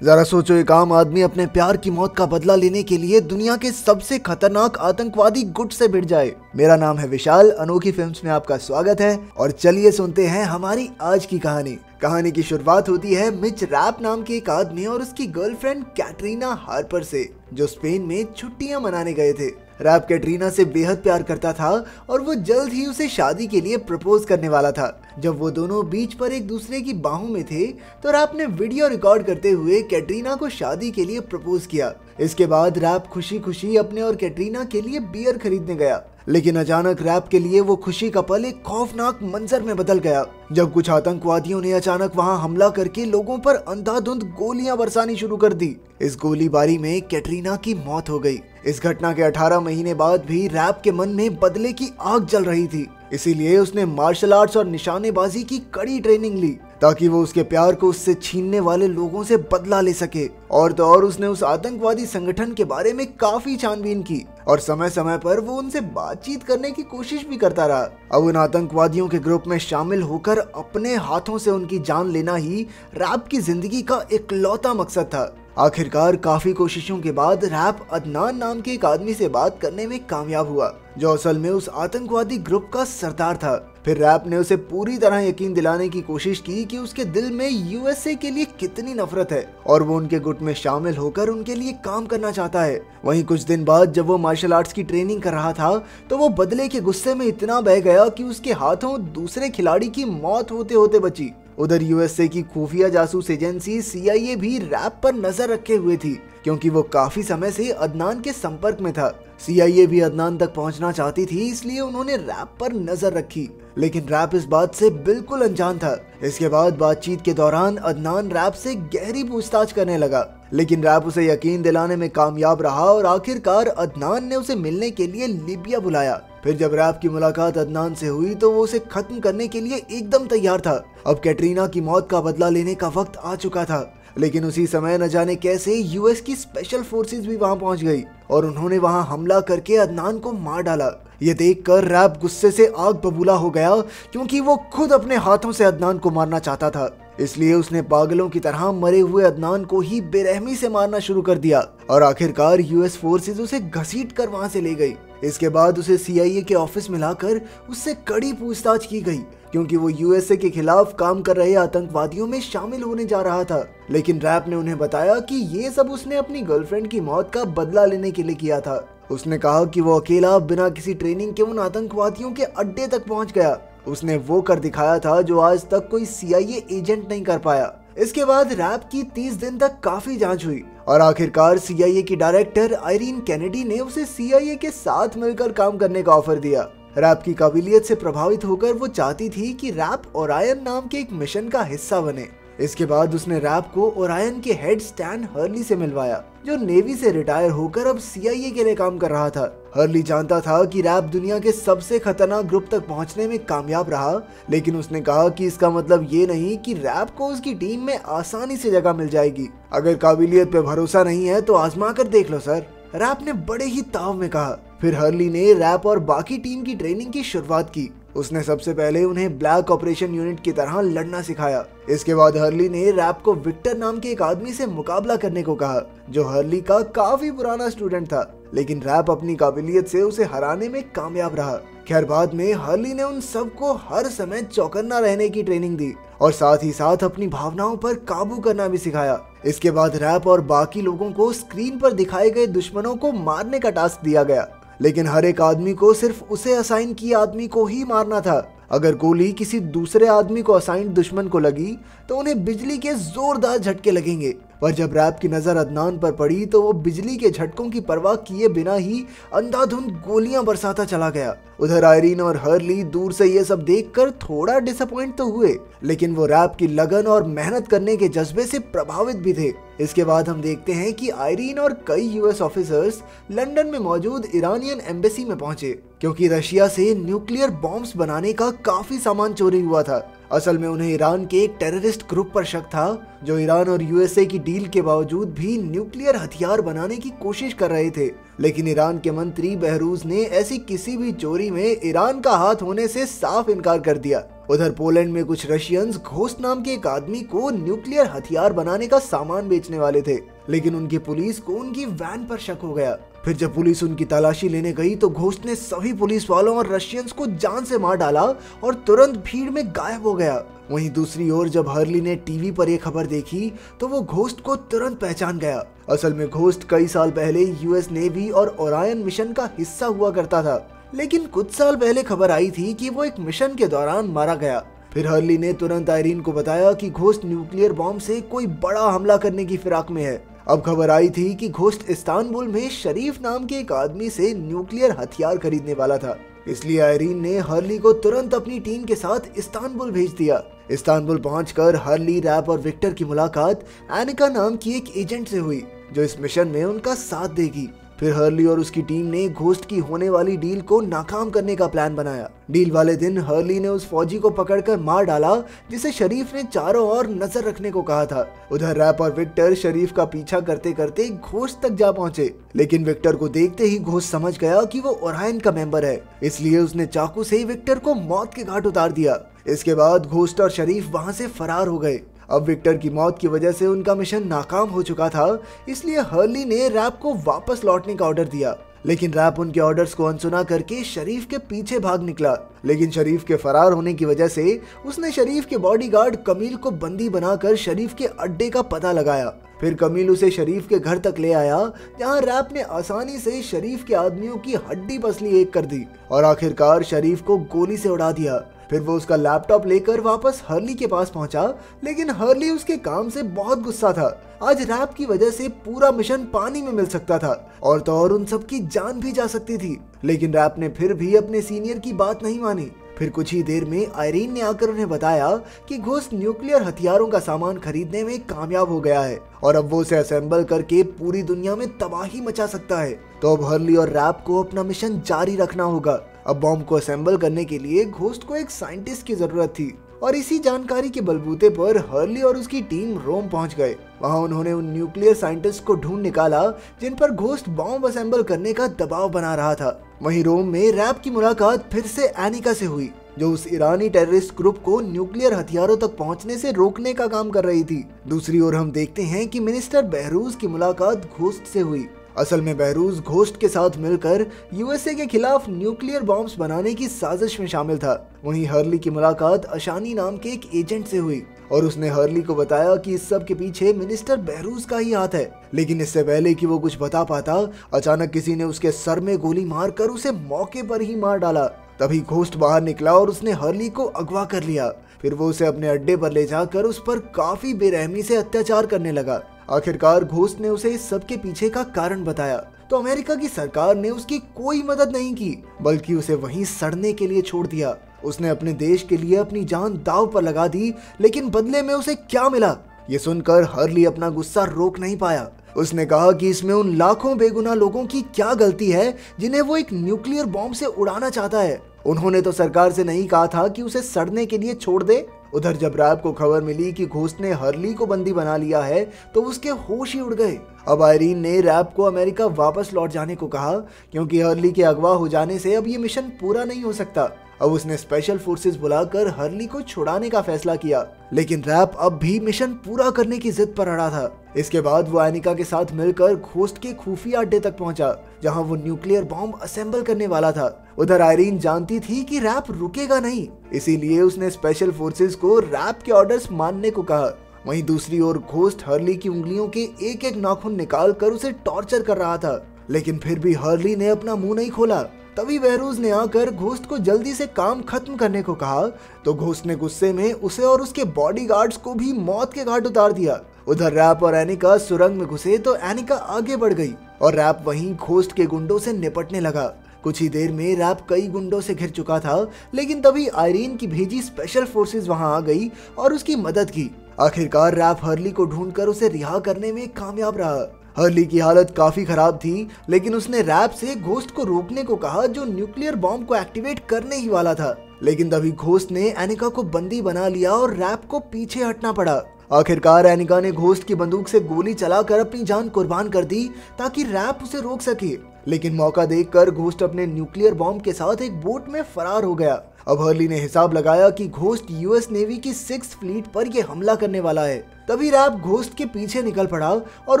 जरा सोचो, एक आम आदमी अपने प्यार की मौत का बदला लेने के लिए दुनिया के सबसे खतरनाक आतंकवादी गुट से भिड़ जाए। मेरा नाम है विशाल, अनोखी फिल्म्स में आपका स्वागत है और चलिए सुनते हैं हमारी आज की कहानी। कहानी की शुरुआत होती है मिच रैप नाम के एक आदमी और उसकी गर्लफ्रेंड कैटरीना हार्पर से, जो स्पेन में छुट्टियां मनाने गए थे। रैप कैटरीना से बेहद प्यार करता था और वो जल्द ही उसे शादी के लिए प्रपोज करने वाला था। जब वो दोनों बीच पर एक दूसरे की बाहों में थे तो रैप ने वीडियो रिकॉर्ड करते हुए कैटरीना को शादी के लिए प्रपोज किया। इसके बाद रैप खुशी खुशी अपने और कैटरीना के लिए बियर खरीदने गया, लेकिन अचानक रैप के लिए वो खुशी का पल एक खौफनाक मंजर में बदल गया, जब कुछ आतंकवादियों ने अचानक वहां हमला करके लोगों पर अंधाधुंध गोलियां बरसानी शुरू कर दी। इस गोलीबारी में कैटरीना की मौत हो गई। इस घटना के 18 महीने बाद भी रैप के मन में बदले की आग जल रही थी, इसीलिए उसने मार्शल आर्ट्स और निशानेबाजी की कड़ी ट्रेनिंग ली ताकि वो उसके प्यार को उससे छीनने वाले लोगों से बदला ले सके। और तो और उसने उस आतंकवादी संगठन के बारे में काफी छानबीन की और समय समय पर वो उनसे बातचीत करने की कोशिश भी करता रहा। अब उन आतंकवादियों के ग्रुप में शामिल होकर अपने हाथों से उनकी जान लेना ही रैप की जिंदगी का इकलौता मकसद था। आखिरकार काफी कोशिशों के बाद रैप अदनान नाम के एक आदमी से बात करने में कामयाब हुआ, जो असल में उस आतंकवादी ग्रुप का सरदार था। फिर रैप ने उसे पूरी तरह यकीन दिलाने की कोशिश की कि उसके दिल में यूएसए के लिए कितनी नफरत है और वो उनके गुट में शामिल होकर उनके लिए काम करना चाहता है। वहीं कुछ दिन बाद जब वो मार्शल आर्ट्स की ट्रेनिंग कर रहा था तो वो बदले के गुस्से में इतना बह गया कि उसके हाथों दूसरे खिलाड़ी की मौत होते होते बची। उधर यूएसए की खुफिया जासूस एजेंसी सीआईए भी रैप पर नजर रखे हुए थी, क्योंकि वो काफी समय से अदनान के संपर्क में था। सीआईए भी अदनान तक पहुंचना चाहती थी, इसलिए उन्होंने रैप पर नजर रखी, लेकिन रैप इस बात से बिल्कुल अनजान था। इसके बाद बातचीत के दौरान अदनान रैप से गहरी पूछताछ करने लगा, लेकिन रैप उसे यकीन दिलाने में कामयाब रहा और आखिरकार अदनान ने उसे मिलने के लिए लीबिया बुलाया। फिर जब रैप की मुलाकात अदनान से हुई तो वो उसे खत्म करने के लिए एकदम तैयार था। अब कैटरीना की मौत का बदला लेने का वक्त आ चुका था, लेकिन उसी समय न जाने कैसे यूएस की स्पेशल फोर्सेस भी वहां पहुंच गई और उन्होंने वहां हमला करके अदनान को मार डाला। ये देखकर रैप गुस्से से आग बबूला हो गया, क्योंकि वो खुद अपने हाथों से अदनान को मारना चाहता था। इसलिए उसने पागलों की तरह मरे हुए अदनान को ही बेरहमी से मारना शुरू कर दिया और आखिरकार यूएस फोर्सेस उसे घसीट कर वहां से ले गई। इसके बाद उसे सीआईए के ऑफिस में लाकर उससे कड़ी पूछताछ की गई, क्योंकि वो यूएसए के खिलाफ काम कर रहे आतंकवादियों में शामिल होने जा रहा था। लेकिन रैप ने उन्हें बताया कि ये सब उसने अपनी गर्लफ्रेंड की मौत का बदला लेने के लिए किया था। उसने कहा कि वो अकेला बिना किसी ट्रेनिंग के उन आतंकवादियों के अड्डे तक पहुंच गया। उसने वो कर दिखाया था जो आज तक कोई सीआईए एजेंट नहीं कर पाया। इसके बाद रैप की 30 दिन तक काफी जांच हुई और आखिरकार सीआईए की डायरेक्टर आयरीन कैनेडी ने उसे सीआईए के साथ मिलकर काम करने का ऑफर दिया। रैप की काबिलियत से प्रभावित होकर वो चाहती थी कि रैप ओरायन नाम के एक मिशन का हिस्सा बने। इसके बाद उसने रैप को ओरायन के हेड स्टैन हर्ली से मिलवाया, जो नेवी से रिटायर होकर अब सीआईए के लिए काम कर रहा था। हर्ली जानता था कि रैप दुनिया के सबसे खतरनाक ग्रुप तक पहुंचने में कामयाब रहा, लेकिन उसने कहा कि इसका मतलब ये नहीं कि रैप को उसकी टीम में आसानी से जगह मिल जाएगी। अगर काबिलियत पे भरोसा नहीं है तो आजमा कर देख लो सर, रैप ने बड़े ही ताव में कहा। फिर हर्ली ने रैप और बाकी टीम की ट्रेनिंग की शुरुआत की। उसने सबसे पहले उन्हें ब्लैक ऑपरेशन यूनिट की तरह लड़ना सिखाया। इसके बाद हर्ली ने रैप को विक्टर नाम के एक आदमी से मुकाबला करने को कहा, जो हर्ली का काफी पुराना स्टूडेंट था, लेकिन रैप अपनी काबिलियत से उसे हराने में कामयाब रहा। खैर बाद में हर्ली ने उन सबको हर समय चौकन्ना रहने की ट्रेनिंग दी और साथ ही साथ अपनी भावनाओं पर काबू करना भी सिखाया। इसके बाद रैप और बाकी लोगों को स्क्रीन पर दिखाए गए दुश्मनों को मारने का टास्क दिया गया, लेकिन हर एक आदमी को सिर्फ उसे असाइन किए आदमी को ही मारना था। अगर गोली किसी दूसरे आदमी को असाइंड दुश्मन को लगी तो उन्हें बिजली के जोरदार झटके लगेंगे। पर जब रैप की नजर अदनान पर पड़ी तो वो बिजली के झटकों की परवाह किए बिना ही अंधाधुंध गोलियां बरसाता चला गया। उधर आयरीन और हर्ली दूर से ये सब देखकर थोड़ा डिसअपॉइंट तो हुए, लेकिन वो रैप की लगन और मेहनत करने के जज्बे से प्रभावित भी थे। इसके बाद हम देखते हैं कि आयरीन और कई यूएस ऑफिसर्स लंदन में मौजूद ईरानियन एम्बेसी में पहुंचे, क्योंकि रशिया से न्यूक्लियर बॉम्ब्स बनाने का काफी सामान चोरी हुआ था। असल में उन्हें ईरान के एक टेररिस्ट ग्रुप पर शक था जो ईरान और यूएसए की डील के बावजूद भी न्यूक्लियर हथियार बनाने की कोशिश कर रहे थे। लेकिन ईरान के मंत्री बहरूज ने ऐसी किसी भी चोरी में ईरान का हाथ होने से साफ इनकार कर दिया। उधर पोलैंड में कुछ रशियंस घोस्ट नाम के एक आदमी को न्यूक्लियर हथियार बनाने का सामान बेचने वाले थे, लेकिन उनकी पुलिस को उनकी वैन पर शक हो गया। फिर जब पुलिस उनकी तलाशी लेने गई तो घोस्ट ने सभी पुलिस वालों और रशियंस को जान से मार डाला और तुरंत भीड़ में गायब हो गया। वहीं दूसरी ओर जब हर्ली ने टीवी पर यह खबर देखी तो वो घोस्ट को तुरंत पहचान गया। असल में घोस्ट कई साल पहले यूएस नेवी और ओरायन मिशन का हिस्सा हुआ करता था, लेकिन कुछ साल पहले खबर आई थी कि वो एक मिशन के दौरान मारा गया। फिर हर्ली ने तुरंत आयरीन को बताया कि घोस्ट न्यूक्लियर बॉम्ब से कोई बड़ा हमला करने की फिराक में है। अब खबर आई थी कि घोस्ट इस्तांबुल में शरीफ नाम के एक आदमी से न्यूक्लियर हथियार खरीदने वाला था, इसलिए आयरीन ने हर्ली को तुरंत अपनी टीम के साथ इस्तांबुल भेज दिया। इस्तांबुल पहुंचकर हर्ली, रैप और विक्टर की मुलाकात एनिका नाम की एक एजेंट से हुई जो इस मिशन में उनका साथ देगी। फिर हर्ली और उसकी टीम ने घोस्ट की होने वाली डील को नाकाम करने का प्लान बनाया। डील वाले दिन हर्ली ने उस फौजी को पकड़कर मार डाला जिसे शरीफ ने चारों ओर नजर रखने को कहा था। उधर रैप और विक्टर शरीफ का पीछा करते करते घोस्ट तक जा पहुंचे, लेकिन विक्टर को देखते ही घोस्ट समझ गया कि वो ओरायन का मेंबर है, इसलिए उसने चाकू से विक्टर को मौत के घाट उतार दिया। इसके बाद घोस्ट और शरीफ वहां से फरार हो गए। अब विक्टर की मौत की वजह से उनका मिशन नाकाम हो चुका था, इसलिए हर्ली ने रैप को वापस लौटने का ऑर्डर दिया, लेकिन रैप उनके ऑर्डर्स को अनसुना करके शरीफ के पीछे भाग निकला। लेकिन शरीफ के फरार होने की वजह से उसने शरीफ के बॉडीगार्ड कमील को बंदी बनाकर शरीफ के अड्डे का पता लगाया। फिर कमील उसे शरीफ के घर तक ले आया, जहां रैप ने आसानी से शरीफ के आदमियों की हड्डी पसली एक कर दी और आखिरकार शरीफ को गोली से उड़ा दिया। फिर वो उसका लैपटॉप लेकर वापस हर्ली के पास पहुंचा, लेकिन हर्ली उसके काम से बहुत गुस्सा था। आज रैप की वजह से पूरा मिशन पानी में मिल सकता था और तो और उन सबकी जान भी जा सकती थी, लेकिन रैप ने फिर भी अपने सीनियर की बात नहीं मानी। फिर कुछ ही देर में आयरीन ने आकर उन्हें बताया कि घोस्ट न्यूक्लियर हथियारों का सामान खरीदने में कामयाब हो गया है और अब वो उसे असेंबल करके पूरी दुनिया में तबाही मचा सकता है। तो अब हर्ली और रैप को अपना मिशन जारी रखना होगा। अब बॉम्ब को असेंबल करने के लिए घोस्ट को एक साइंटिस्ट की जरूरत थी और इसी जानकारी के बलबूते पर हर्ली और उसकी टीम रोम पहुंच गए। वहां उन्होंने उन न्यूक्लियर साइंटिस्ट को ढूंढ निकाला जिन पर घोस्ट बॉम्ब असेंबल करने का दबाव बना रहा था। वहीं रोम में रैप की मुलाकात फिर से एनिका से हुई, जो उस ईरानी टेररिस्ट ग्रुप को न्यूक्लियर हथियारों तक पहुंचने से रोकने का काम कर रही थी। दूसरी ओर हम देखते हैं कि मिनिस्टर बहरूज की मुलाकात घोस्ट से हुई। असल में बहरूज घोस्ट के साथ मिलकर यूएसए के खिलाफ न्यूक्लियर बॉम्ब्स बनाने की साजिश में शामिल था। वहीं हर्ली की मुलाकात अशानी नाम के एक एजेंट से हुई और उसने हर्ली को बताया कि इस सब के पीछे मिनिस्टर बहरूज का ही हाथ है। लेकिन इससे पहले कि वो कुछ बता पाता, अचानक किसी ने उसके सर में गोली मारकर उसे मौके पर ही मार डाला। तभी घोस्ट बाहर निकला और उसने हर्ली को अगवा कर लिया। फिर वो उसे अपने अड्डे पर ले जाकर उस पर काफी बेरहमी से अत्याचार करने लगा। आखिरकार घोस्ट ने उसे इस सब के पीछे का कारण बताया तो अमेरिका की सरकार ने उसकी कोई मदद नहीं की, बल्कि उसे वहीं सड़ने के लिए छोड़ दिया। उसने अपने देश के लिए अपनी जान दांव पर लगा दी, लेकिन बदले में उसे क्या मिला, ये सुनकर हर्ली अपना गुस्सा रोक नहीं पाया। उसने कहा कि इसमें उन लाखों बेगुनाह लोगों की क्या गलती है जिन्हें वो एक न्यूक्लियर बॉम्ब से उड़ाना चाहता है। उन्होंने तो सरकार से नहीं कहा था कि उसे सड़ने के लिए छोड़ दे। उधर जब रैप को खबर मिली कि घोस्ट ने हर्ली को बंदी बना लिया है तो उसके होश ही उड़ गए। अब आयरीन ने रैप को अमेरिका वापस लौट जाने को कहा, क्योंकि हर्ली के अगवा हो जाने से अब ये मिशन पूरा नहीं हो सकता। अब उसने स्पेशल फोर्सेस बुलाकर हर्ली को छुड़ाने का फैसला किया, लेकिन रैप अब भी मिशन पूरा करने की जिद पर अड़ा था। इसके बाद वो एनिका के साथ मिलकर घोस्ट के खुफिया अड्डे तक पहुंचा, जहां वो न्यूक्लियर बॉम्ब असेंबल करने वाला था। उधर आयरीन जानती थी कि रैप रुकेगा नहीं, इसीलिए उसने स्पेशल फोर्सेस को रैप के ऑर्डर्स मानने को कहा। वहीं दूसरी ओर घोस्ट हर्ली की उंगलियों के एक एक नाखून निकाल कर उसे टॉर्चर कर रहा था, लेकिन फिर भी हर्ली ने अपना मुंह नहीं खोला। तभी बहरूज ने आकर घोस्ट को जल्दी से काम खत्म करने को कहा तो घोस्ट ने गुस्से में उसे और उसके बॉडीगार्ड्स को भी मौत के घाट उतार दिया। उधर रैप और एनिका सुरंग में घुसे तो एनिका आगे बढ़ गई और रैप वहीं घोस्ट के गुंडों से निपटने लगा। कुछ ही देर में रैप कई गुंडों से घिर चुका था, लेकिन तभी आयरीन की भेजी स्पेशल फोर्सेस वहां आ गई और उसकी मदद की। आखिरकार रैप हर्ली को ढूंढकर उसे रिहा करने में कामयाब रहा। हर्ली की हालत काफी खराब थी, लेकिन उसने रैप से घोस्ट को रोकने को कहा जो न्यूक्लियर बॉम्ब को एक्टिवेट करने ही वाला था। लेकिन तभी घोस्ट ने एनिका को बंदी बना लिया और रैप को पीछे हटना पड़ा। आखिरकार एनिका ने घोस्ट की बंदूक से गोली चलाकर अपनी जान कुर्बान कर दी ताकि रैप उसे रोक सके, लेकिन मौका देखकर घोस्ट अपने न्यूक्लियर बॉम्ब के साथ एक बोट में फरार हो गया। अब हर्ली ने हिसाब लगाया कि घोस्ट यूएस नेवी की 6th फ्लीट पर यह हमला करने वाला है। तभी रैप घोस्ट के पीछे निकल पड़ा और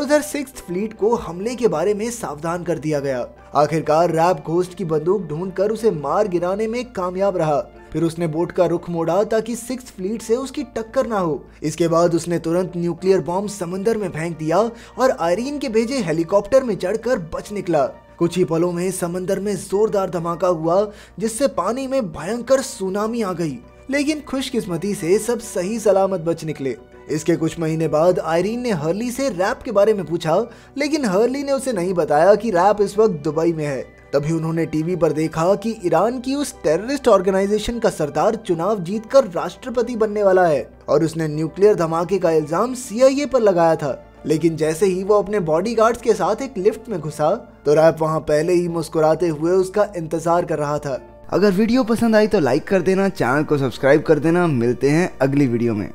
उधर 6th फ्लीट को हमले के बारे में सावधान कर दिया गया। आखिरकार रैप घोस्ट की बंदूक ढूंढकर उसे मार गिराने में कामयाब रहा। फिर उसने बोट का रुख मोड़ा ताकि 6th फ्लीट से उसकी टक्कर ना हो। इसके बाद उसने तुरंत न्यूक्लियर बॉम्ब समंदर में फेंक दिया और आयरीन के भेजे हेलीकॉप्टर में चढ़कर बच निकला। कुछ ही पलों में समंदर में जोरदार धमाका हुआ जिससे पानी में भयंकर सुनामी आ गई, लेकिन खुशकिस्मती से सब सही सलामत बच निकले। इसके कुछ महीने बाद आयरीन ने हर्ली से रैप के बारे में पूछा, लेकिन हर्ली ने उसे नहीं बताया कि रैप इस वक्त दुबई में है। तभी उन्होंने टीवी पर देखा कि ईरान की उस टेररिस्ट ऑर्गेनाइजेशन का सरदार चुनाव जीतकर राष्ट्रपति बनने वाला है और उसने न्यूक्लियर धमाके का इल्जाम CIA पर लगाया था। लेकिन जैसे ही वो अपने बॉडीगार्ड्स के साथ एक लिफ्ट में घुसा तो रैप वहां पहले ही मुस्कुराते हुए उसका इंतजार कर रहा था। अगर वीडियो पसंद आई तो लाइक कर देना, चैनल को सब्सक्राइब कर देना। मिलते हैं अगली वीडियो में।